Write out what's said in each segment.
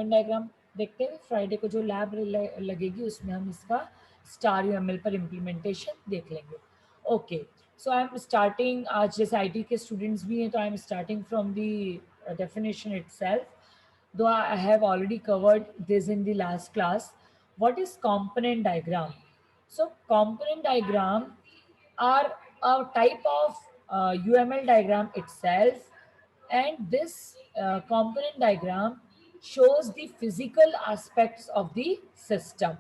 Diagram देखते हैं, Friday को जो लैब लगेगी उसमें हम इसका स्टार यूएमएल पर इम्प्लीमेंटेशन देख लेंगे। Okay, so I am starting, आज जैसे आईटी के स्टूडेंट्स भी हैं तो I am starting from the definition itself, though I have already covered this in the last class. What is component diagram? So component diagram are a type of UML diagram itself, and this component diagram shows the physical aspects of the system.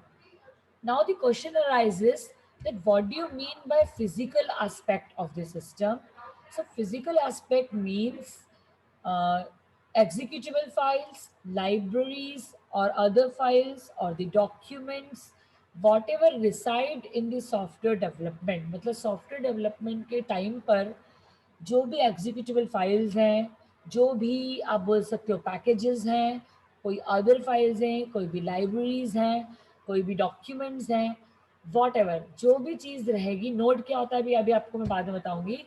Now the question arises that what do you mean by physical aspect of the system? So physical aspect means uh, executable files, libraries or other files or the documents, whatever reside in the software development. मतलब software development के time पर जो भी executable files हैं, जो भी आप बोल सकते हो पैकेजेस हैं, कोई अदर फाइल्स हैं, कोई भी लाइब्रेरीज हैं, कोई भी डॉक्यूमेंट्स हैं, वॉट एवर जो भी चीज़ रहेगी, नोड क्या होता है अभी अभी आपको मैं बाद में बताऊंगी,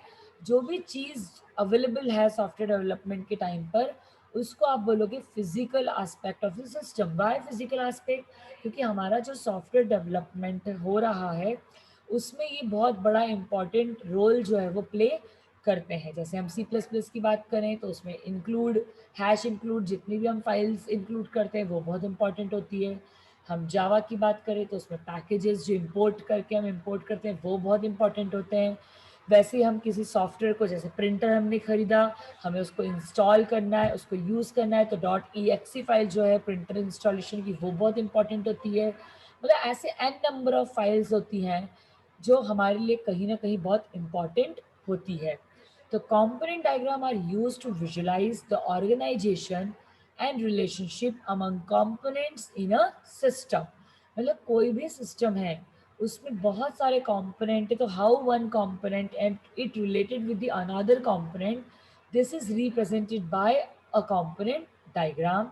जो भी चीज़ अवेलेबल है सॉफ्टवेयर डेवलपमेंट के टाइम पर, उसको आप बोलोगे physical aspect of the system. Why physical aspect? क्योंकि हमारा जो सॉफ्टवेयर डेवलपमेंट हो रहा है उसमें ये बहुत बड़ा इम्पॉर्टेंट रोल जो है वो प्ले करते हैं। जैसे हम C++ की बात करें तो उसमें इंक्लूड, हैश इंक्लूड, जितनी भी हम फाइल्स इंक्लूड करते हैं वो बहुत इंपॉर्टेंट होती है। हम जावा की बात करें तो उसमें पैकेजेस जो इंपोर्ट करके हम इंपोर्ट करते हैं वो बहुत इंपॉर्टेंट होते हैं। वैसे ही हम किसी सॉफ्टवेयर को, जैसे प्रिंटर हमने खरीदा, हमें उसको इंस्टॉल करना है, उसको यूज़ करना है, तो .exe फाइल जो है प्रिंटर इंस्टॉलेशन की वो बहुत इंपॉर्टेंट होती है। मतलब ऐसे एन नंबर ऑफ फाइल्स होती हैं जो हमारे लिए कहीं ना कहीं बहुत इंपॉर्टेंट होती है। The component diagram are used to visualize the organization and relationship among components in a system. मतलब कोई भी सिस्टम है उसमें बहुत सारे कंपोनेंट है, तो how one component and it related with the another component, this is represented by a component diagram,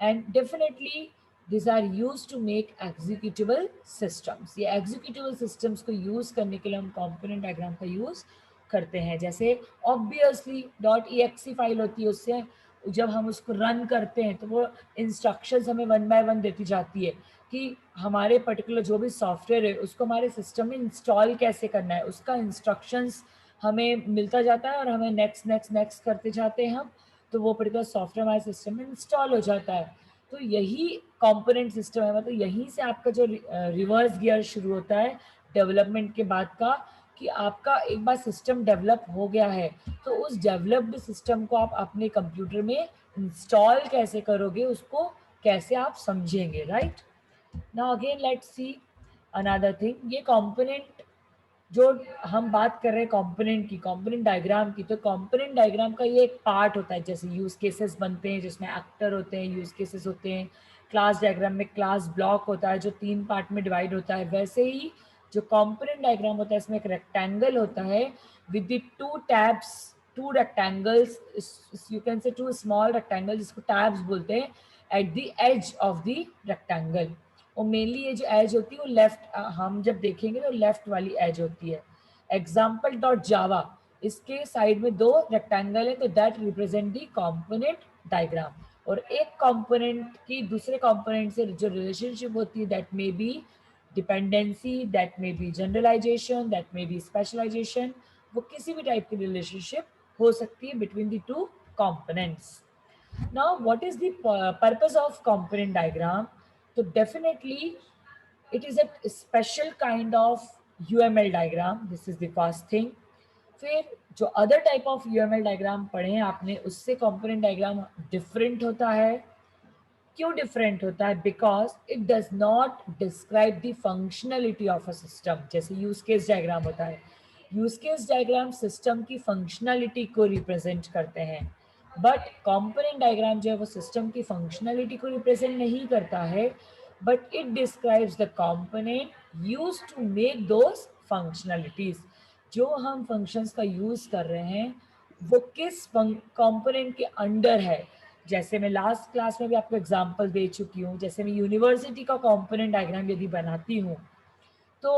and definitely these are used to make executable systems. ये executable systems को यूज करने के लिए हम component diagram का use करते हैं। जैसे ऑब्वियसली .exe फाइल होती है, उससे जब हम उसको रन करते हैं तो वो इंस्ट्रक्शंस हमें वन बाय वन देती जाती है कि हमारे पर्टिकुलर जो भी सॉफ्टवेयर है उसको हमारे सिस्टम में इंस्टॉल कैसे करना है, उसका इंस्ट्रक्शंस हमें मिलता जाता है और हमें नेक्स्ट नेक्स्ट नेक्स्ट करते जाते हैं हम, तो वो पर्टिकुलर सॉफ्टवेयर हमारे सिस्टम में इंस्टॉल हो जाता है। तो यही कंपोनेंट सिस्टम है, मतलब यहीं से आपका जो रिवर्स गियर शुरू होता है डेवलपमेंट के बाद का, कि आपका एक बार सिस्टम डेवलप हो गया है तो उस डेवलप्ड सिस्टम को आप अपने कंप्यूटर में इंस्टॉल कैसे करोगे, उसको कैसे आप समझेंगे, right. Now again let's see another thing, ये कंपोनेंट जो हम बात कर रहे हैं कंपोनेंट की, कंपोनेंट डायग्राम की, तो कंपोनेंट डायग्राम का ये एक पार्ट होता है। जैसे यूज केसेस बनते हैं जिसमें एक्टर होते हैं, यूज केसेस होते हैं, क्लास डायग्राम में क्लास ब्लॉक होता है जो 3 पार्ट में डिवाइड होता है, वैसे ही जो कंपोनेंट डायग्राम होता है इसमें एक रेक्टेंगल होता है with the 2 tabs, 2 rectangles, you can say 2 small rectangle जिसको टैब्स बोलते हैं, at the edge of the rectangle. और मेनली ये जो एज होती है वो लेफ्ट, हम जब देखेंगे तो लेफ्ट वाली एज होती है। एग्जाम्पल डॉट जावा, इसके साइड में 2 रेक्टेंगल है तो that represent the component diagram. और एक कंपोनेंट की दूसरे कंपोनेंट से जो रिलेशनशिप होती है, that may be dependency, that may be generalization, that may be specialization, वो किसी भी टाइप की रिलेशनशिप हो सकती है between the 2 components. Now, what is the purpose of component diagram? So definitely it is a special kind of UML diagram. This is the first thing. फिर जो other type of UML diagram पढ़े हैं आपने, उससे component diagram different होता है। क्यों different होता है? Because it does not describe the functionality of a system. जैसे यूज केस डायग्राम होता है, यूज केस डायग्राम सिस्टम की फंक्शनलिटी को रिप्रेजेंट करते हैं, बट कंपोनेंट डायग्राम जो है वो सिस्टम की फंक्शनलिटी को रिप्रेजेंट नहीं करता है, but it describes the component use to make those functionalities. जो हम फंक्शंस का यूज कर रहे हैं वो किस कंपोनेंट के अंडर है। जैसे मैं लास्ट क्लास में भी आपको एग्जांपल दे चुकी हूँ, जैसे मैं यूनिवर्सिटी का कंपोनेंट डायग्राम यदि बनाती हूँ तो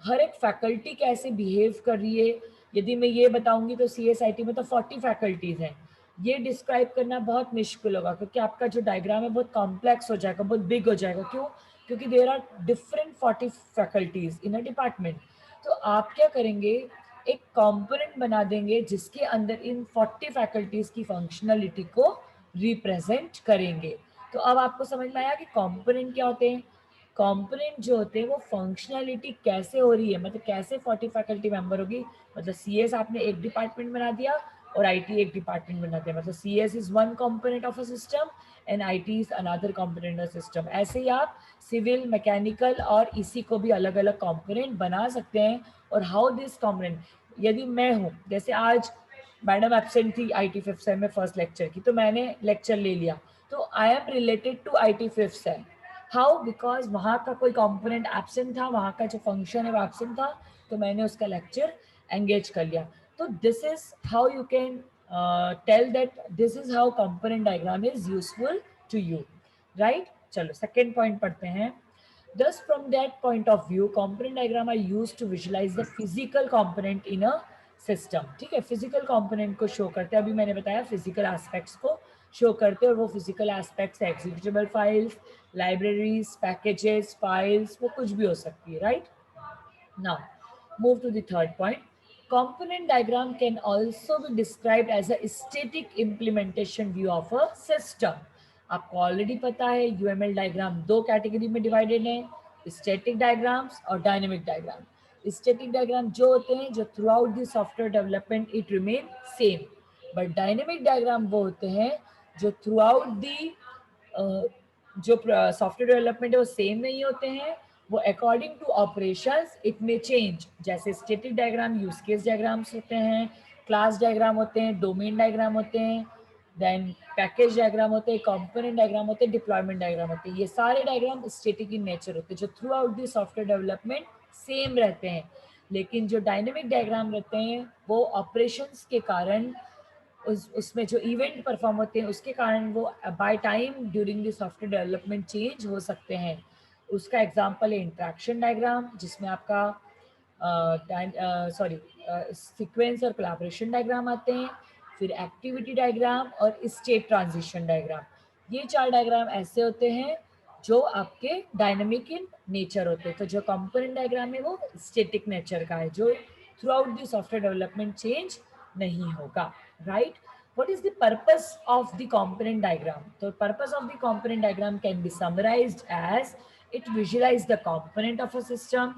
हर एक फैकल्टी कैसे बिहेव कर रही है, यदि मैं ये बताऊंगी तो CSIT में तो 40 फैकल्टीज हैं, ये डिस्क्राइब करना बहुत मुश्किल होगा क्योंकि आपका जो डायग्राम है बहुत कॉम्प्लेक्स हो जाएगा, बहुत बिग हो जाएगा। क्यों? क्योंकि there are different 40 faculties in a department. तो आप क्या करेंगे, एक कंपोनेंट बना देंगे जिसके अंदर इन 40 फैकल्टीज की फंक्शनलिटी को रिप्रेजेंट करेंगे। तो अब आपको समझ में आया कि कंपोनेंट क्या होते हैं। कंपोनेंट जो होते हैं वो फंक्शनलिटी कैसे हो रही है, मतलब कैसे 40 फैकल्टी मेंबर होगी। मतलब सीएस आपने एक डिपार्टमेंट बना दिया और आईटी एक डिपार्टमेंट बना दिया, मतलब CS is one component of a system and IT is another component of system. ऐसे ही आप सिविल, मैकेनिकल और इसी को भी अलग अलग कंपोनेंट बना सकते हैं। और हाउ दिस कंपोनेंट, यदि मैं हूँ, जैसे आज मैडम एब्सेंट थी आईटी फिफ्थ सेम में फर्स्ट लेक्चर की, तो मैंने लेक्चर ले लिया, तो I am related to IT fifth sem. How? Because वहाँ का कोई कंपोनेंट एब्सेंट था, वहाँ का जो फंक्शन है वो एब्सेंट था, तो मैंने उसका लेक्चर एंगेज कर लिया। तो this is how you can tell that this is how component diagram is useful to you, right. चलो सेकेंड पॉइंट पढ़ते हैं। Thus, from that point of view, component diagram are used to visualize the physical component in a system. ठीक है, physical component को show करते हैं, अभी मैंने बताया फिजिकल एस्पेक्ट्स को शो करते हैं, और वो फिजिकल एस्पेक्ट्स है executable files, libraries, packages, files, वो कुछ भी हो सकती है, right. Now, move to the third point. Component diagram can also be described as a static implementation view of a system. आपको ऑलरेडी पता है यूएमएल डायग्राम दो कैटेगरी में डिवाइडेड है, स्टैटिक डायग्राम्स और डायनेमिक डायग्राम। स्टैटिक डायग्राम जो होते हैं जो through out the software development it remain same, but dynamic diagram वो होते हैं जो थ्रू आउट दी जो सॉफ्टवेयर डेवलपमेंट है वो सेम नहीं होते हैं, वो अकॉर्डिंग टू ऑपरेशंस इट में चेंज। जैसे static diagram use case diagrams होते हैं, क्लास डायग्राम होते हैं, डोमेन डायग्राम होते हैं, देन पैकेज डायग्राम होते हैं, कंपोनेंट डायग्राम होते हैं, डिप्लॉयमेंट डायग्राम होते हैं। ये सारे डायग्राम स्टैटिक इन नेचर होते हैं जो through out the software development same रहते हैं। लेकिन जो डायनेमिक डायग्राम रहते हैं वो ऑपरेशंस के कारण उसमें जो इवेंट परफॉर्म होते हैं उसके कारण वो by time during the software development change हो सकते हैं। उसका एग्जांपल है इंट्रैक्शन डायग्राम, जिसमें आपका सॉरी सीक्वेंस और कोलैबोरेशन डायग्राम आते हैं, फिर एक्टिविटी डायग्राम और स्टेट ट्रांजिशन डायग्राम। ये चार डायग्राम ऐसे होते हैं जो आपके डायनामिक इन नेचर होते हैं। तो जो कंपोनेंट डायग्राम है वो स्टैटिक नेचर का है, जो through out the software development change नहीं होगा, right? What is the purpose of the component diagram? So purpose of the component diagram can be summarized as it visualize the component of a system।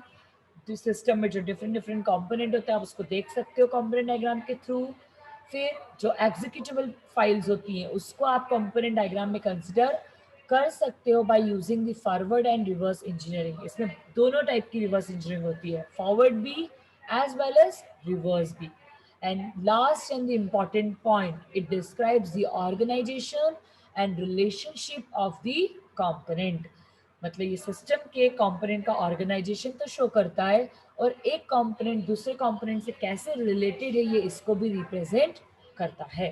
तो system में जो different different component होते हैं आप उसको देख सकते हो कंपोनेंट डायग्राम के थ्रू। फिर जो एग्जीक्यूटेबल फाइल्स होती हैं उसको आप कंपोनेंट डायग्राम में कंसिडर कर सकते हो by using the forward and reverse engineering. इसमें दोनों टाइप की रिवर्स इंजीनियरिंग होती है, फॉरवर्ड भी एज वेल एज रिवर्स भी। And last and the important point, it describes the organization and relationship of the component। मतलब ये सिस्टम के कंपोनेंट का ऑर्गेनाइजेशन तो शो करता है और एक कंपोनेंट दूसरे कंपोनेंट से कैसे रिलेटेड है ये इसको भी रिप्रेजेंट करता है।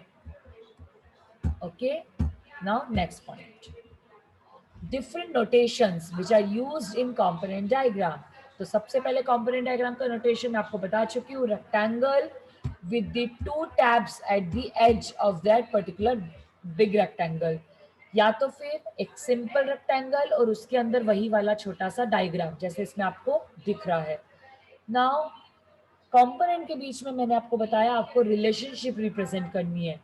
Okay, now next point, different notations which are used in component diagram. तो सबसे पहले कंपोनेंट डायग्राम का नोटेशन मैं आपको बता चुकी हूँ, rectangle with the two tabs at the edge of that particular big rectangle, या तो फिर एक सिंपल रेक्टेंगल और उसके अंदर वही वाला छोटा सा डायग्राम जैसे इसमें आपको दिख रहा है। नाउ कंपोनेंट के बीच में मैंने आपको बताया आपको रिलेशनशिप रिप्रेजेंट करनी है।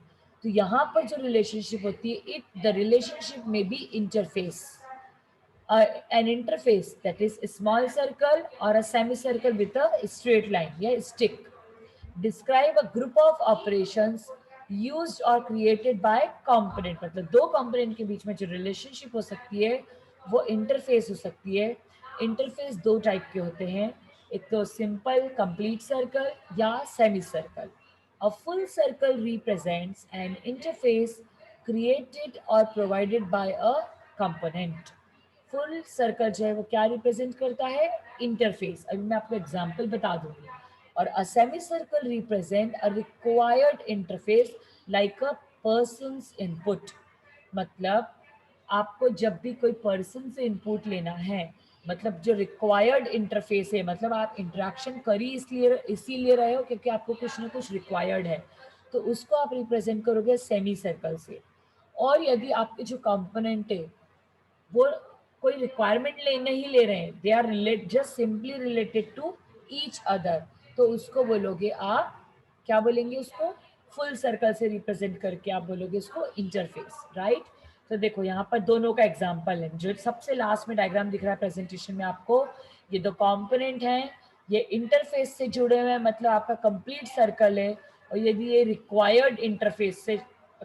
तो यहाँ पर जो रिलेशनशिप होती है it the relationship may be interface, an interface that is a small circle or a semicircle with a straight line या stick। Describe a group of operations used or created by component। मतलब दो component के बीच में जो relationship हो सकती है वो interface हो सकती है। इंटरफेस दो टाइप के होते हैं, एक तो सिंपल कंप्लीट सर्कल या semi circle. A full circle represents an interface created or provided by a component। Full circle जो है वो क्या रिप्रेजेंट करता है, इंटरफेस। अभी मैं आपको एग्जांपल बता दूंगी। और a semi circle represent a required interface like a persons input. मतलब आपको जब भी कोई पर्सन से इनपुट लेना है, मतलब जो रिक्वायर्ड इंटरफेस है, मतलब आप इंटरेक्शन कर ही इसीलिए रहे हो क्योंकि आपको कुछ ना कुछ रिक्वायर्ड है। तो उसको आप रिप्रेजेंट करोगे सेमी सर्कल से। और यदि आपके जो कंपोनेंट है वो कोई रिक्वायरमेंट नहीं ले रहे हैं, they are relate just simply related to each other, तो उसको बोलोगे आप, क्या बोलेंगे उसको, फुल सर्कल से रिप्रेजेंट करके आप बोलोगे उसको इंटरफेस, राइट। तो देखो यहाँ पर दोनों का एग्जांपल है, जो सबसे लास्ट में डायग्राम दिख रहा है प्रेजेंटेशन में आपको, ये दो कंपोनेंट हैं, ये इंटरफेस से जुड़े हुए हैं, मतलब आपका कंप्लीट सर्कल है। और यदि ये रिक्वायर्ड इंटरफेस से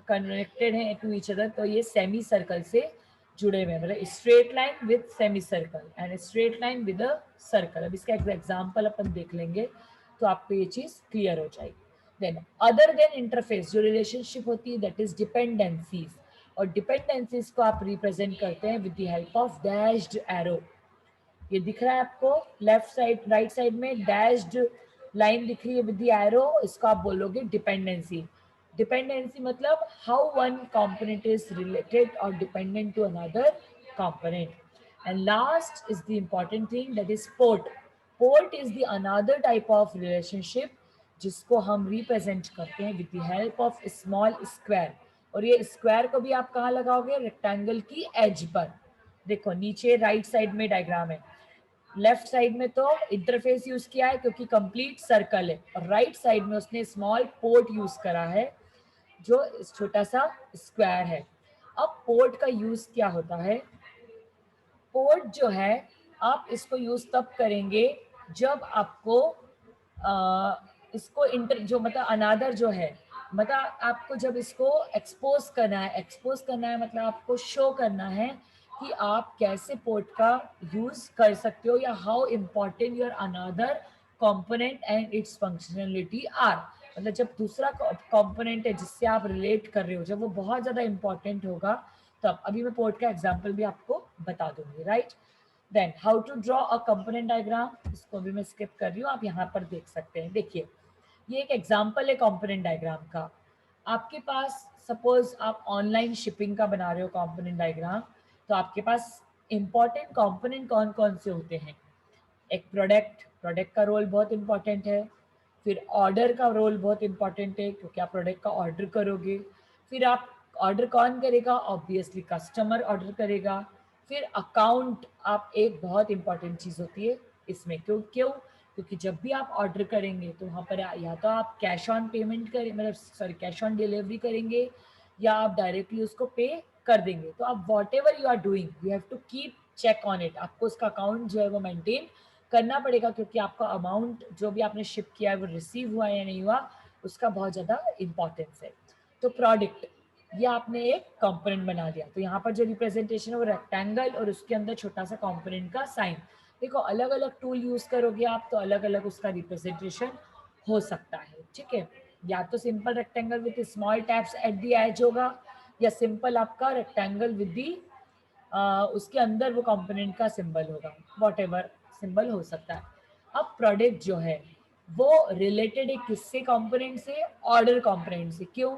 कनेक्टेड है टू ईच अदर, तो ये सेमी सर्कल से जुड़े हुए हैं, मतलब straight line with semi circle and straight line with a circle. अब इसका एग्जांपल अपन देख लेंगे तो आपको ये चीज क्लियर हो जाएगी। देन अदर देन इंटरफेस जो रिलेशनशिप होती है दैट इज डिपेंडेंसीज, और डिपेंडेंसीज को आप रिप्रेजेंट करते हैं with the help of dashed arrow. ये दिख रहा है आपको लेफ्ट साइड राइट साइड में डैश्ड लाइन दिख रही है विद द एरो, इसको आप बोलोगे डिपेंडेंसी। डिपेंडेंसी मतलब how one component is related or dependent to another component. And last is the important thing, that is port. Port is the another type of relationship जिसको हम represent करते हैं with the help of small square. और ये square को भी आप कहाँ लगाओगे, रेक्टेंगल की एज पर। देखो नीचे राइट साइड में डायग्राम है, लेफ्ट साइड में तो इंटरफेस यूज किया है क्योंकि कंप्लीट सर्कल है, और राइट साइड में उसने स्मॉल पोर्ट यूज करा है जो छोटा सा स्क्वायर है। अब पोर्ट का यूज क्या होता है, पोर्ट जो है आप इसको यूज तब करेंगे जब आपको इसको इंटर जो मतलब अनादर जो है, मतलब आपको जब इसको एक्सपोज करना है, एक्सपोज करना है मतलब आपको शो करना है कि आप कैसे पोर्ट का यूज कर सकते हो, या how important your another component and its functionality are. मतलब जब दूसरा कंपोनेंट है जिससे आप रिलेट कर रहे हो जब वो बहुत ज़्यादा इंपॉर्टेंट होगा, तब अभी मैं पोर्ट का एग्जाम्पल भी आपको बता दूंगी, right. Then how to draw a component diagram, इसको भी मैं स्किप कर रही हूँ, आप यहाँ पर देख सकते हैं। देखिए ये एक एग्जाम्पल है कंपोनेंट डायग्राम का। आपके पास सपोज आप ऑनलाइन शिपिंग का बना रहे हो कंपोनेंट डायग्राम, तो आपके पास इंपॉर्टेंट कंपोनेंट कौन कौन से होते हैं, एक प्रोडक्ट, प्रोडक्ट का रोल बहुत इंपॉर्टेंट है, फिर ऑर्डर का रोल बहुत इंपॉर्टेंट है क्योंकि आप प्रोडक्ट का ऑर्डर करोगे, फिर आप ऑर्डर कौन करेगा, ऑब्वियसली कस्टमर ऑर्डर करेगा, फिर अकाउंट आप एक बहुत इंपॉर्टेंट चीज़ होती है इसमें, क्यों क्यों क्योंकि जब भी आप ऑर्डर करेंगे तो वहाँ पर या तो आप कैश ऑन पेमेंट करें, मतलब सॉरी कैश ऑन डिलीवरी करेंगे, या आप डायरेक्टली उसको पे कर देंगे। तो आप whatever you are doing you have to keep check on it, आपको उसका अकाउंट जो है वो मेंटेन करना पड़ेगा क्योंकि आपका अमाउंट जो भी आपने शिप किया है वो रिसीव हुआ है या नहीं हुआ, उसका बहुत ज़्यादा इंपॉर्टेंस है। तो प्रोडक्ट ये आपने एक कंपोनेंट बना दिया, तो यहाँ पर जो रिप्रेजेंटेशन है वो रेक्टेंगल और उसके अंदर छोटा सा कंपोनेंट का साइन। देखो अलग अलग टूल यूज करोगे आप तो अलग अलग उसका रिप्रेजेंटेशन हो सकता है, ठीक है। या तो simple rectangle with small tabs at the edge होगा, या सिंपल आपका रेक्टेंगल विद दी उसके अंदर वो कंपोनेंट का सिंबल होगा, वॉट एवर सिंबल हो सकता है। अब प्रोडक्ट जो है वो रिलेटेड है किससे, कंपोनेंट से, ऑर्डर कंपोनेंट से। क्यों,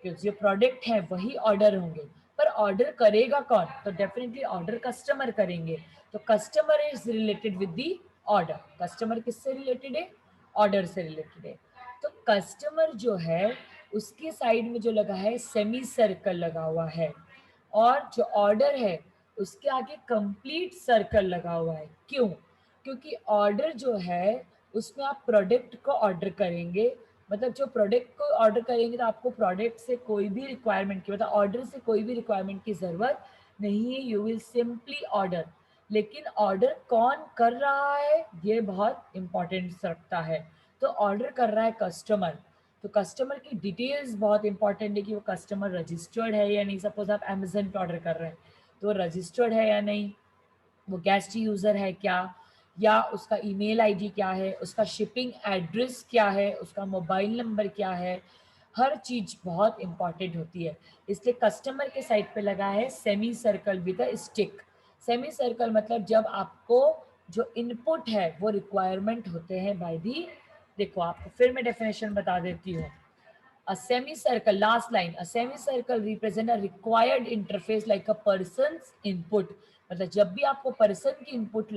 क्योंकि जो प्रोडक्ट है वही ऑर्डर होंगे, पर ऑर्डर करेगा कौन, तो डेफिनेटली ऑर्डर कस्टमर करेंगे, तो customer is related with the order. Customer किससे रिलेटेड है, ऑर्डर से रिलेटेड है। तो कस्टमर जो है उसके साइड में जो लगा है सेमी सर्कल लगा हुआ है, और जो ऑर्डर है उसके आगे कंप्लीट सर्कल लगा हुआ है। क्यों, क्योंकि ऑर्डर जो है उसमें आप प्रोडक्ट को ऑर्डर करेंगे, मतलब जो प्रोडक्ट को ऑर्डर करेंगे तो आपको प्रोडक्ट से कोई भी रिक्वायरमेंट की, मतलब ऑर्डर से कोई भी रिक्वायरमेंट की ज़रूरत नहीं है, यू विल सिंपली ऑर्डर। लेकिन ऑर्डर कौन कर रहा है ये बहुत इंपॉर्टेंस रखता है, तो ऑर्डर कर रहा है कस्टमर, तो कस्टमर की डिटेल्स बहुत इंपॉर्टेंट है कि वो कस्टमर रजिस्टर्ड है या नहीं। सपोज आप अमेजन पे ऑर्डर कर रहे हैं तो रजिस्टर्ड है या नहीं, वो गेस्ट यूज़र है क्या, या उसका ईमेल आईडी क्या है, उसका शिपिंग एड्रेस क्या है, उसका मोबाइल नंबर क्या है, हर चीज़ बहुत इंपॉर्टेंट होती है। इसलिए कस्टमर के साइड पे लगा है semi circle with a stick. Semi circle मतलब जब आपको जो इनपुट है वो रिक्वायरमेंट होते हैं बाय दी, देखो आपको फिर मैं डेफिनेशन बता देती हूँ। A semicircle, last line, a semicircle represent a required interface like a person's input। मतलब जब भी आपको पर्सन की इनपुट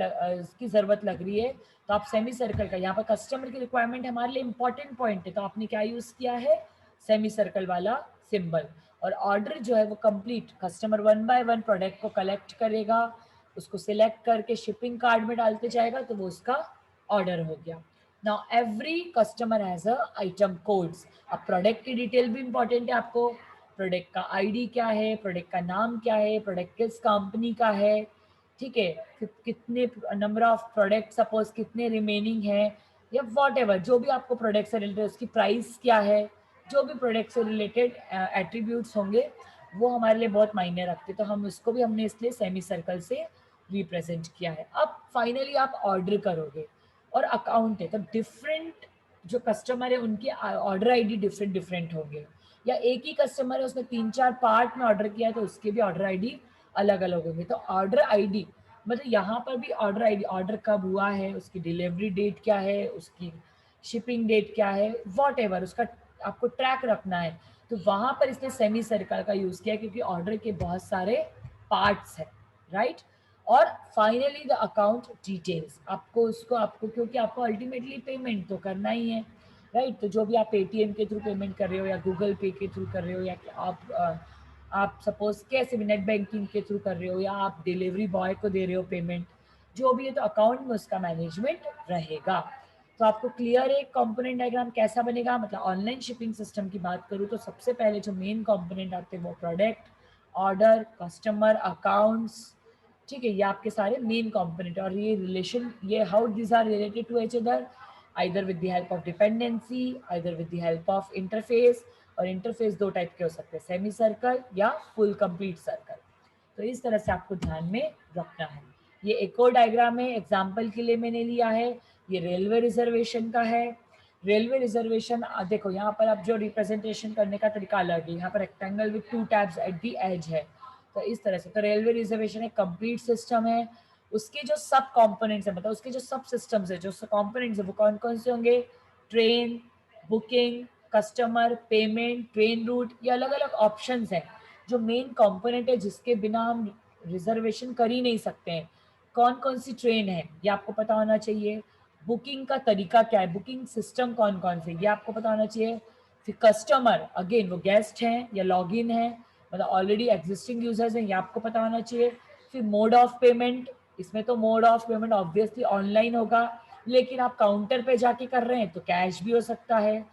की जरूरत लग रही है तो आप सेमी सर्कल का, यहाँ पर कस्टमर की रिक्वायरमेंट हमारे लिए इंपॉर्टेंट पॉइंट है तो आपने क्या यूज किया है, सेमी सर्कल वाला सिंबल। और ऑर्डर जो है वो complete, customer one by one product को कलेक्ट करेगा, उसको सिलेक्ट करके शिपिंग कार्ड में डालते जाएगा, तो वो उसका ऑर्डर हो गया। Now every customer has a item codes. अब प्रोडक्ट की डिटेल भी इंपॉर्टेंट है आपको, प्रोडक्ट का आईडी क्या है, प्रोडक्ट का नाम क्या है, प्रोडक्ट किस कंपनी का है, ठीक है, कितने नंबर ऑफ प्रोडक्ट सपोज कितने रिमेनिंग है, या वॉट एवर जो भी आपको प्रोडक्ट से रिलेटेड, उसकी प्राइस क्या है, जो भी प्रोडक्ट से रिलेटेड एट्रीब्यूट्स होंगे वो हमारे लिए बहुत मायने रखते, तो हम उसको भी हमने इसलिए सेमी सर्कल से रिप्रेजेंट किया है। अब फाइनली आप ऑर्डर करोगे और अकाउंट है, तो डिफरेंट जो कस्टमर है उनके ऑर्डर आईडी डिफरेंट डिफरेंट होंगे, या एक ही कस्टमर है उसने 3-4 पार्ट में ऑर्डर किया है तो उसके भी ऑर्डर आईडी अलग अलग होंगे। तो ऑर्डर आईडी मतलब यहाँ पर भी ऑर्डर आईडी, ऑर्डर कब हुआ है, उसकी डिलीवरी डेट क्या है, उसकी शिपिंग डेट क्या है, वॉट एवर उसका आपको ट्रैक रखना है, तो वहां पर इसलिए सेमी सर्कल का यूज किया क्योंकि ऑर्डर के बहुत सारे पार्ट्स हैं, राइट। और फाइनली द अकाउंट डिटेल्स, आपको उसको आपको क्योंकि आपको अल्टीमेटली पेमेंट तो करना ही है, राइट। तो जो भी आप पेटीएम के थ्रू पेमेंट कर रहे हो या गूगल पे के थ्रू कर रहे हो, या आप सपोज कैसे भी नेट बैंकिंग के थ्रू कर रहे हो, या आप डिलीवरी बॉय को दे रहे हो पेमेंट, जो भी है, तो अकाउंट में उसका मैनेजमेंट रहेगा। तो आपको क्लियर है कंपोनेंट डायग्राम कैसा बनेगा। मतलब ऑनलाइन शिपिंग सिस्टम की बात करूँ तो सबसे पहले जो मेन कंपोनेंट आते हैं वो प्रोडक्ट, ऑर्डर, कस्टमर, अकाउंट्स, ठीक है, ये आपके सारे मेन कंपोनेंट। और ये रिलेशन, ये how this are related to each other, either with the help of dependency, either with the help of interface. और इंटरफेस दो टाइप के हो सकते हैं, सेमी सर्कल या फुल कंप्लीट सर्कल। तो इस तरह से आपको ध्यान में रखना है। ये एक और डायग्राम है, एग्जाम्पल के लिए मैंने लिया है, ये रेलवे रिजर्वेशन का है। रेलवे रिजर्वेशन देखो यहाँ पर आप जो रिप्रेजेंटेशन करने का तरीका अलग है, यहाँ पर rectangle with 2 tabs at the edge है, तो इस तरह से। तो रेलवे रिजर्वेशन एक कंप्लीट सिस्टम है, उसके जो सब कंपोनेंट्स है, मतलब उसके जो सब सिस्टम्स है, जो कंपोनेंट्स है वो कौन कौन से होंगे, train, booking, customer, payment, train route, ये अलग अलग ऑप्शंस हैं जो मेन कंपोनेंट है जिसके बिना हम रिजर्वेशन कर ही नहीं सकते हैं। कौन कौन सी ट्रेन है ये आपको पता होना चाहिए, बुकिंग का तरीका क्या है, बुकिंग सिस्टम कौन कौन से, ये आपको पता होना चाहिए। फिर कस्टमर, अगेन वो गेस्ट हैं या लॉग इन है, मतलब ऑलरेडी एग्जिस्टिंग यूजर्स हैं, ये आपको पता होना चाहिए। फिर मोड ऑफ पेमेंट, इसमें तो mode of payment obviously online होगा, लेकिन आप काउंटर पे जाके कर रहे हैं तो कैश भी हो सकता है।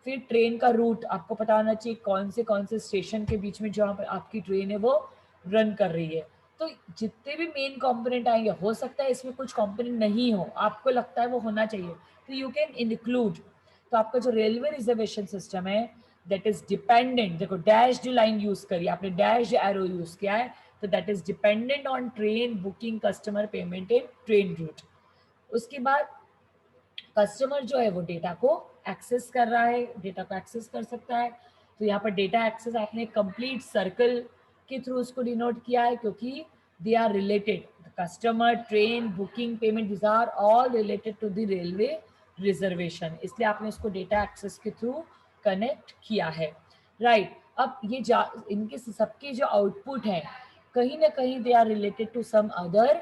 फिर ट्रेन का रूट आपको पता होना चाहिए, कौन से स्टेशन के बीच में जहाँ पर आपकी ट्रेन है वो रन कर रही है। तो जितने भी मेन कंपोनेंट आएंगे, हो सकता है इसमें कुछ कंपोनेंट नहीं हो, आपको लगता है वो होना चाहिए, तो यू कैन इंक्लूड। तो आपका जो रेलवे रिजर्वेशन सिस्टम है दैट इज डिपेंडेंट, देखो डैश लाइन यूज करी आपने, डैश एरो यूज किया है, तो that is dependent on train booking, customer, payment and train route. उसके बाद कस्टमर जो है वो डेटा को एक्सेस कर रहा है, डेटा को एक्सेस कर सकता है, तो यहाँ पर डेटा एक्सेस आपने कंप्लीट सर्कल के थ्रू उसको डिनोट किया है क्योंकि they are related, customer, train, booking, payment, this are all related to the railway reservation, इसलिए आपने उसको डेटा एक्सेस के थ्रू कनेक्ट किया है, राइट। अब ये इनके सबके जो आउटपुट है कहीं ना कहीं they are related to some other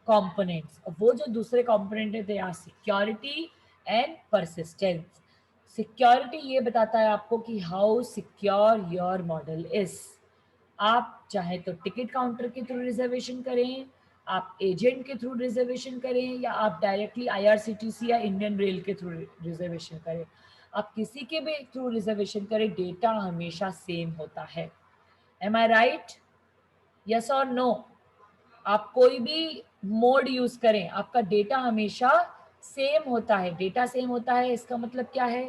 components, वो जो दूसरे कंपोनेंट है they are security and persistence. Security ये बताता है आपको कि how secure your model is. आप चाहे तो टिकट काउंटर के थ्रू रिजर्वेशन करें, आप एजेंट के थ्रू रिजर्वेशन करें, या आप डायरेक्टली आईआरसीटीसी या इंडियन रेल के थ्रू रिजर्वेशन करें, आप किसी के भी थ्रू रिजर्वेशन करें, डेटा हमेशा सेम होता है। एम आई राइट, यस और नो। आप कोई भी मोड यूज करें, आपका डेटा हमेशा सेम होता है। डेटा सेम होता है इसका मतलब क्या है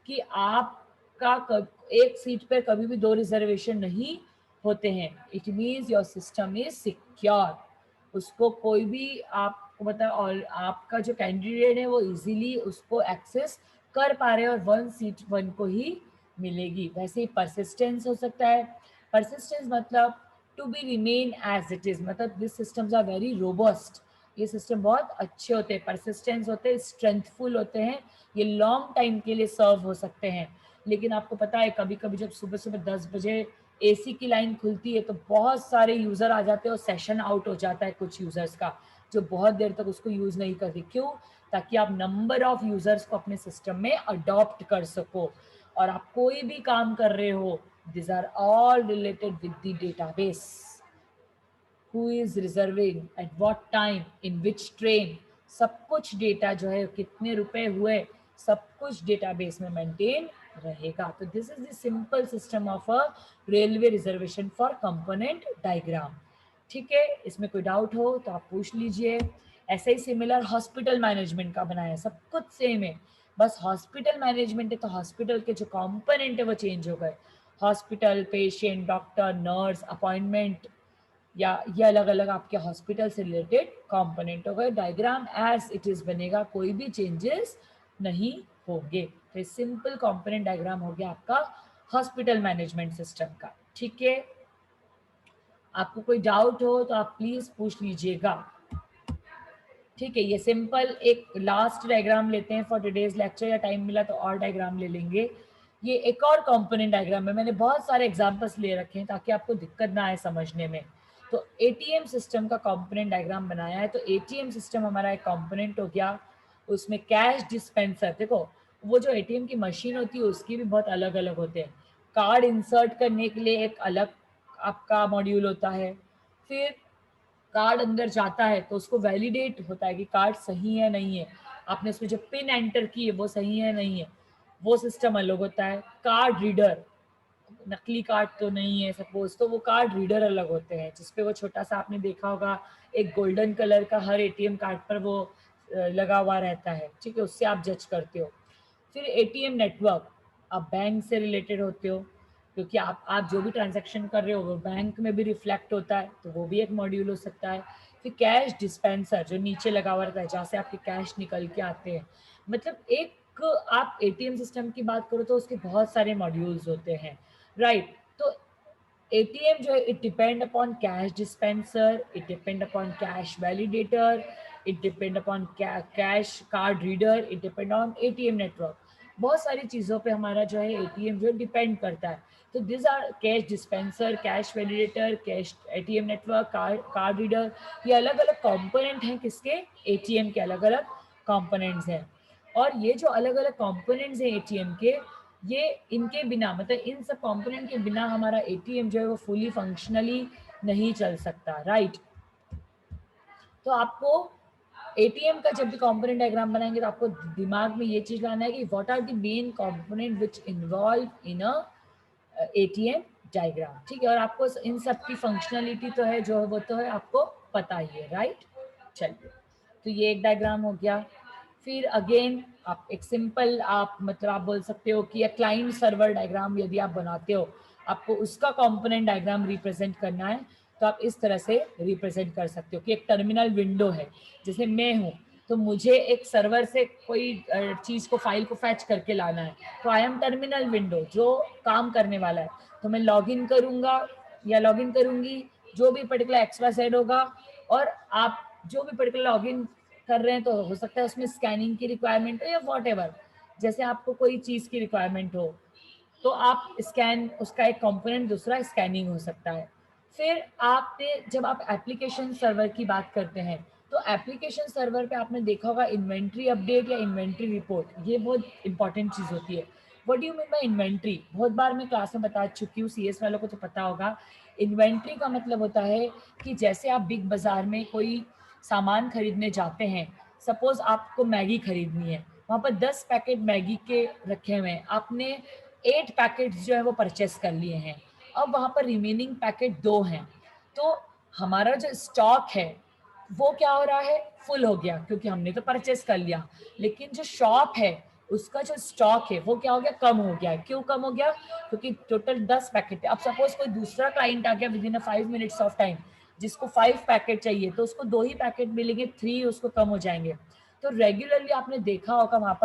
कि आपका एक सीट पर कभी भी दो रिजर्वेशन नहीं होते हैं। It means your system is secure, उसको कोई भी आपको मतलब, और आपका जो कैंडिडेट है वो इजीली उसको एक्सेस कर पा रहे हैं और वन सीट वन को ही मिलेगी। वैसे ही परसिस्टेंस हो सकता है, परसिस्टेंस मतलब to be remain as it is, मतलब this systems are very robust, ये सिस्टम बहुत अच्छे होते हैं, परसिस्टेंस होते हैं, स्ट्रेंथफुल होते हैं, ये लॉन्ग टाइम के लिए सर्व हो सकते हैं। लेकिन आपको पता है कभी कभी जब सुबह सुबह 10 बजे एसी की लाइन खुलती है तो बहुत सारे यूजर आ जाते हैं और सेशन आउट हो जाता है कुछ यूजर्स का, जो बहुत देर तक उसको यूज नहीं करते। क्यों? ताकि आप नंबर ऑफ यूजर्स को अपने सिस्टम में अडॉप्ट कर सको। और आप कोई भी काम कर रहे हो, these are all related with the database. Who is reserving at what time in which train, सब कुछ डेटा जो है कितने रुपए हुए, सब कुछ डेटाबेस में मेंटेन रहेगा. तो this is the simple system of a railway reservation for component diagram. ठीक है, इसमें कोई डाउट हो तो आप पूछ लीजिए. ऐसे ही सिमिलर हॉस्पिटल मैनेजमेंट का बनाया, सब कुछ सेम है, बस हॉस्पिटल मैनेजमेंट है तो हॉस्पिटल के जो कंपोनेंट है वो चेंज हो गए. Hospital, patient, doctor, nurse, appointment, या ये अलग अलग आपके हॉस्पिटल से रिलेटेड कंपोनेंट हो गए. डायग्राम एज इट इज बनेगा, कोई भी चेंजेस नहीं होंगे. तो सिंपल कंपोनेंट डायग्राम हो गया आपका हॉस्पिटल मैनेजमेंट सिस्टम का. ठीक है, आपको कोई डाउट हो तो आप प्लीज पूछ लीजिएगा. ठीक है, ये सिंपल एक लास्ट डायग्राम लेते हैं फॉर टुडेज लेक्चर, या टाइम मिला तो और डायग्राम ले लेंगे. ये एक और कंपोनेंट डायग्राम है, मैंने बहुत सारे एग्जांपल्स ले रखे हैं ताकि आपको दिक्कत ना आए समझने में. तो एटीएम सिस्टम का कंपोनेंट डायग्राम बनाया है. तो एटीएम सिस्टम हमारा एक कंपोनेंट हो गया. उसमें कैश डिस्पेंसर, देखो वो जो एटीएम की मशीन होती है उसकी भी बहुत अलग अलग होते हैं. कार्ड इंसर्ट करने के लिए एक अलग आपका मॉड्यूल होता है. फिर कार्ड अंदर जाता है तो उसको वैलिडेट होता है कि कार्ड सही है नहीं है, आपने उसमें जो पिन एंटर की है वो सही है नहीं है, वो सिस्टम अलग होता है. कार्ड रीडर, नकली कार्ड तो नहीं है सपोज, तो वो कार्ड रीडर अलग होते हैं, जिसपे वो छोटा सा आपने देखा होगा एक गोल्डन कलर का हर एटीएम कार्ड पर वो लगा हुआ रहता है. ठीक है, उससे आप जज करते हो. फिर एटीएम नेटवर्क, आप बैंक से रिलेटेड होते हो क्योंकि आप जो भी ट्रांजैक्शन कर रहे हो वो बैंक में भी रिफ्लेक्ट होता है, तो वो भी एक मॉड्यूल हो सकता है. फिर कैश डिस्पेंसर जो नीचे लगा हुआ रहता है जहाँ से आपके कैश निकल के आते हैं. मतलब एक आप एटीएम सिस्टम की बात करो तो उसके बहुत सारे मॉड्यूल्स होते हैं, राइट. तो ATM जो है it depend upon cash dispenser, it depend upon cash validator, it depend upon cash card reader, it depend on ATM network. बहुत सारी चीज़ों पे हमारा जो है ATM जो डिपेंड करता है. तो this are cash dispenser, cash validator, cash ATM network, card reader, ये अलग अलग कंपोनेंट हैं किसके, ATM के अलग अलग कंपोनेंट्स हैं. और ये जो अलग अलग कंपोनेंट्स हैं ATM के, ये इनके बिना मतलब इन सब कंपोनेंट के बिना हमारा एटीएम जो है वो फुली फंक्शनली नहीं चल सकता, राइट. तो आपको एटीएम का जब भी कंपोनेंट डायग्राम बनाएंगे तो आपको दिमाग में ये चीज लाना है कि what are the main component which involve in a ATM diagram. ठीक है, और आपको इन सब की फंक्शनलिटी तो है जो है वो तो है आपको पता ही है, राइट. चलिए, तो ये एक डायग्राम हो गया. फिर अगेन आप एक सिंपल आप मतलब आप बोल सकते हो कि एक क्लाइंट सर्वर डायग्राम यदि आप बनाते हो, आपको उसका कंपोनेंट डायग्राम रिप्रेजेंट करना है, तो आप इस तरह से रिप्रेजेंट कर सकते हो कि एक टर्मिनल विंडो है, जैसे मैं हूँ तो मुझे एक सर्वर से कोई चीज़ को फाइल को फैच करके लाना है, तो आई एम टर्मिनल विंडो जो काम करने वाला है. तो मैं लॉगिन करूँगा या लॉगिन करूँगी, जो भी पर्टिकुलर XYZ होगा, और आप जो भी पर्टिकुलर लॉगिन कर रहे हैं तो हो सकता है उसमें स्कैनिंग की रिक्वायरमेंट हो या वॉट एवर, जैसे आपको कोई चीज़ की रिक्वायरमेंट हो तो आप स्कैन, उसका एक कंपोनेंट दूसरा स्कैनिंग हो सकता है. फिर आपने जब आप एप्लीकेशन सर्वर की बात करते हैं तो एप्लीकेशन सर्वर पे आपने देखा होगा इन्वेंट्री अपडेट या इन्वेंट्री रिपोर्ट, ये बहुत इंपॉर्टेंट चीज़ होती है. What do you mean by inventory, बहुत बार मैं क्लास में बता चुकी हूँ, CS वालों को तो पता होगा. इन्वेंट्री का मतलब होता है कि जैसे आप बिग बाजार में कोई सामान खरीदने जाते हैं, सपोज आपको मैगी खरीदनी है, वहाँ पर 10 पैकेट मैगी के रखे हुए हैं, आपने 8 पैकेट्स जो है वो परचेस कर लिए हैं, अब वहाँ पर रिमेनिंग पैकेट 2 हैं, तो हमारा जो स्टॉक है वो क्या हो रहा है, फुल हो गया क्योंकि हमने तो परचेस कर लिया. लेकिन जो शॉप है उसका जो स्टॉक है वो क्या हो गया, कम हो गया. क्यों कम हो गया, क्योंकि टोटल 10 पैकेट है. अब सपोज कोई दूसरा क्लाइंट आ गया with in 5 minutes of time, जिसको 5 पैकेट चाहिए, तो उसको 2 ही पैकेट मिलेंगे, 3 उसको कम हो जाएंगे. तो रेगुलरली आपने देखा होगा वहाँ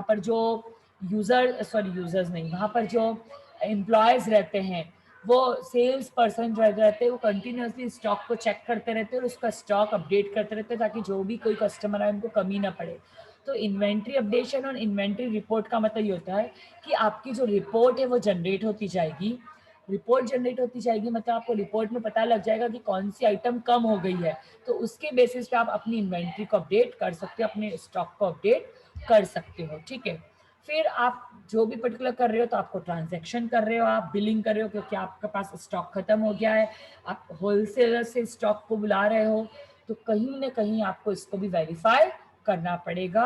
पर जो यूजर्स नहीं, वहाँ पर जो एम्प्लॉयज़ रहते हैं, वो सेल्स पर्सन जो रहते हैं वो कंटिन्यूसली स्टॉक को चेक करते रहते हैं और उसका स्टॉक अपडेट करते रहते हैं ताकि जो भी कोई कस्टमर आए उनको कमी ना पड़े. तो इन्वेंट्री अपडेशन और इन्वेंट्री रिपोर्ट का मतलब ये होता है कि आपकी जो रिपोर्ट है वो जनरेट होती जाएगी. रिपोर्ट जनरेट होती जाएगी मतलब आपको रिपोर्ट में पता लग जाएगा कि कौन सी आइटम कम हो गई है, तो उसके बेसिस पे आप अपनी इन्वेंट्री को अपडेट कर सकते हो, अपने स्टॉक को अपडेट कर सकते हो. ठीक है, फिर आप जो भी पर्टिकुलर कर रहे हो, तो आपको ट्रांजैक्शन कर रहे हो, आप बिलिंग कर रहे हो क्योंकि आपके पास स्टॉक खत्म हो गया है, आप होलसेलर से स्टॉक को बुला रहे हो, तो कहीं ना कहीं आपको इसको भी वेरीफाई करना पड़ेगा।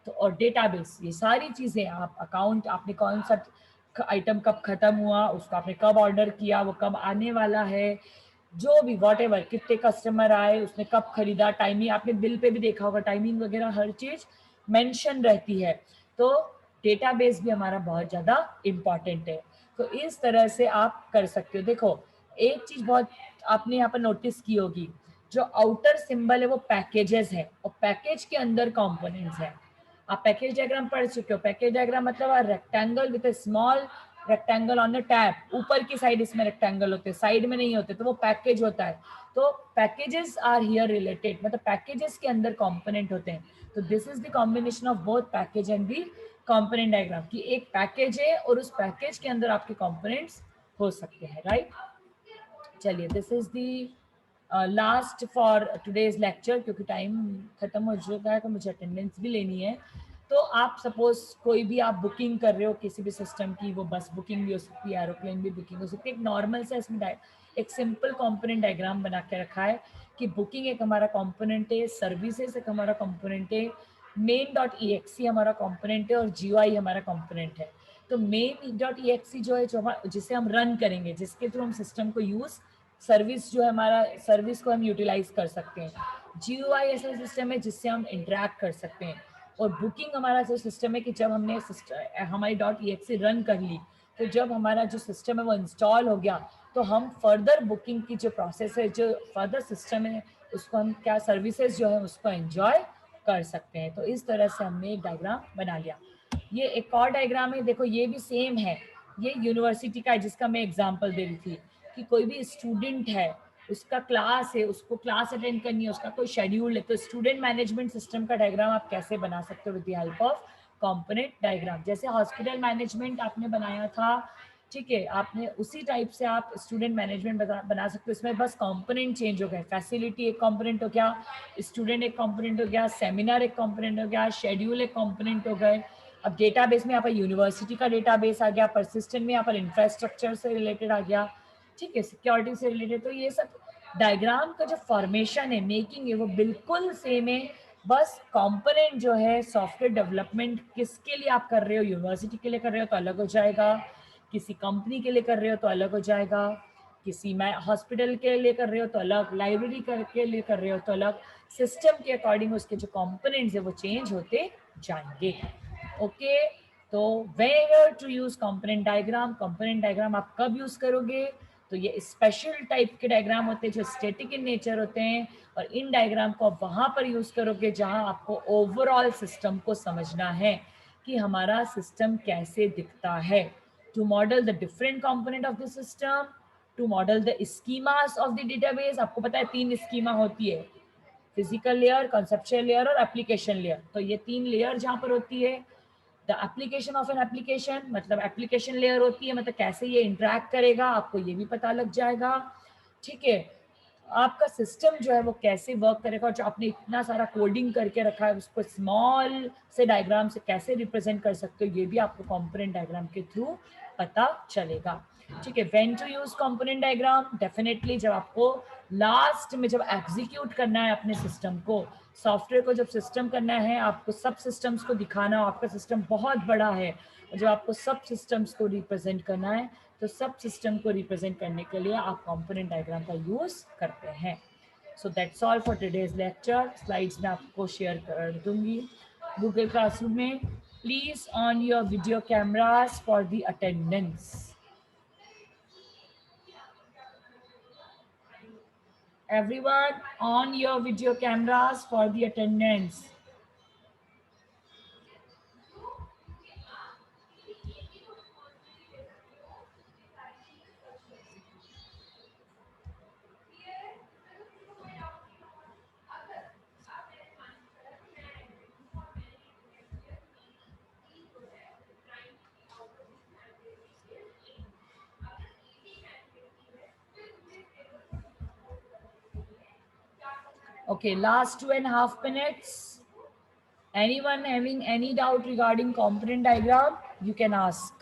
तो और डेटाबेस, ये सारी चीज़ें, आप अकाउंट, आपने कौन सा आइटम कब खत्म हुआ, उसको आपने कब ऑर्डर किया, वो कब आने वाला है, जो भी वॉट एवर, कितने कस्टमर आए, उसने कब खरीदा, टाइमिंग, आपने बिल पे भी देखा होगा टाइमिंग वगैरह हर चीज़ मेंशन रहती है। तो डेटाबेस भी हमारा बहुत ज़्यादा इम्पॉर्टेंट है। तो इस तरह से आप कर सकते हो। देखो, एक चीज़ बहुत आपने यहाँ पर नोटिस की होगी, जो आउटर सिंबल है वो पैकेजेस है, और पैकेज के अंदर कंपोनेंट्स है। आप पैकेज डायग्राम पढ़ चुके हो। पैकेज डायग्राम मतलब rectangle with A small rectangle on the tab, ऊपर की साइड इसमें रेक्टेंगल होते हैं, साइड में नहीं होते, तो वो पैकेज होता है। तो पैकेजेस आर हियर रिलेटेड, मतलब पैकेजेस के अंदर कंपोनेंट होते हैं। तो this is the combination of both package and the component diagram, कि एक पैकेज है और उस पैकेज के अंदर आपके कंपोनेंट्स हो सकते हैं, राइट। चलिए, this is the last for today's lecture, क्योंकि टाइम खत्म हो चुका है, तो मुझे अटेंडेंस भी लेनी है। तो आप सपोज कोई भी आप बुकिंग कर रहे हो किसी भी सिस्टम की, वो बस बुकिंग भी हो सकती है, एरोप्लेन भी बुकिंग हो सकती है, एक नॉर्मल से इसमें एक सिंपल कंपोनेंट डायग्राम बना के रखा है कि बुकिंग एक हमारा कंपोनेंट है, सर्विसेज एक हमारा कंपोनेंट है, मेन डॉट ई एक्सी हमारा कंपोनेंट है, और जीओआई हमारा कंपोनेंट है। तो मेन डॉट ई एक्सी जो है, जो जिसे हम रन करेंगे, जिसके थ्रू हम सिस्टम को यूज़, सर्विस जो है हमारा, सर्विस को हम यूटिलाइज कर सकते हैं। जीयूआई ऐसा सिस्टम है जिससे हम इंटरेक्ट कर सकते हैं। और बुकिंग हमारा जो सिस्टम है कि जब हमने हमारी डॉट ई एक्सी रन कर ली, तो जब हमारा जो सिस्टम है वो इंस्टॉल हो गया, तो हम फर्दर बुकिंग की जो प्रोसेस है, जो फर्दर सिस्टम है, उसको हम क्या सर्विसेज जो है उसको एंजॉय कर सकते हैं। तो इस तरह से हमने एक डायग्राम बना लिया। ये एक और डायग्राम है, देखो ये भी सेम है, ये यूनिवर्सिटी का है जिसका मैं एग्जांपल दे रही थी, कि कोई भी स्टूडेंट है, उसका क्लास है, उसको क्लास अटेंड करनी है, उसका कोई शेड्यूल है, तो स्टूडेंट मैनेजमेंट सिस्टम का डायग्राम आप कैसे बना सकते हो with the help of component diagram. जैसे हॉस्पिटल मैनेजमेंट आपने बनाया था, ठीक है, आपने उसी टाइप से आप स्टूडेंट मैनेजमेंट बना सकते हो। इसमें बस कंपोनेंट चेंज हो गए, फैसिलिटी एक कंपोनेंट हो गया, स्टूडेंट एक कंपोनेंट हो गया, सेमिनार एक कंपोनेंट हो गया, शेड्यूल एक कंपोनेंट हो गए। अब डेटाबेस में यहाँ पर यूनिवर्सिटी का डेटाबेस आ गया, परसिस्टेंट में यहाँ पर इंफ्रास्ट्रक्चर से रिलेटेड आ गया, ठीक है, सिक्योरिटी से रिलेटेड। तो ये सब डायग्राम का जो फॉर्मेशन है, मेकिंग है, वो बिल्कुल सेम है। बस कंपोनेंट जो है, सॉफ्टवेयर डेवलपमेंट किसके लिए आप कर रहे हो, यूनिवर्सिटी के लिए कर रहे हो तो अलग हो जाएगा, किसी कंपनी के लिए कर रहे हो तो अलग हो जाएगा, किसी मैं हॉस्पिटल के लिए कर रहे हो तो अलग, लाइब्रेरी के लिए कर रहे हो तो अलग, सिस्टम के अकॉर्डिंग उसके जो कंपोनेंट्स है वो चेंज होते जाएंगे। ओके, तो where to use component diagram, component diagram आप कब यूज करोगे, तो ये स्पेशल टाइप के डायग्राम होते हैं जो स्टैटिक इन नेचर होते हैं, और इन डायग्राम को आप वहां पर यूज करोगे जहां आपको ओवरऑल सिस्टम को समझना है कि हमारा सिस्टम कैसे दिखता है, to model the different component of the system, to model the schemas of the database. आपको पता है 3 स्कीमा होती है, फिजिकल लेयर, कंसेप्चुअल लेयर और एप्लीकेशन लेयर। तो ये 3 लेयर जहाँ पर होती है, the application of an application, मतलब एप्लीकेशन लेयर होती है, मतलब कैसे ये इंटरेक्ट करेगा आपको ये भी पता लग जाएगा, ठीक है। आपका सिस्टम जो है वो कैसे वर्क करेगा, जो आपने इतना सारा कोडिंग करके रखा है उसको स्मॉल से डायग्राम से कैसे रिप्रेजेंट कर सकते हो, ये भी आपको कंपोनेंट डायग्राम के थ्रू पता चलेगा, ठीक है। When to use component diagram, definitely जब आपको लास्ट में जब एग्जीक्यूट करना है अपने सिस्टम को, सॉफ्टवेयर को जब सिस्टम करना है, आपको सब सिस्टम्स को दिखाना हो, आपका सिस्टम बहुत बड़ा है, जब आपको सब सिस्टम्स को रिप्रेजेंट करना है, तो सब सिस्टम को रिप्रेजेंट करने के लिए आप कंपोनेंट डायग्राम का यूज करते हैं। So that's all for today's lecture. Slides में आपको शेयर कर दूंगी गूगल क्लासरूम में। Please on your video cameras for the attendance. Everyone on your video cameras for the attendance. Okay, last 2.5 minutes. Anyone having any doubt regarding component diagram, you can ask.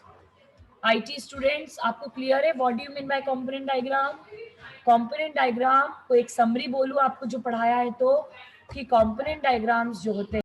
IT students, आपको clear है what do you mean by component diagram? Component diagram को एक summary बोलूं आपको जो पढ़ाया है तो, कि कंपोनेंट डायग्राम्स जो होते हैं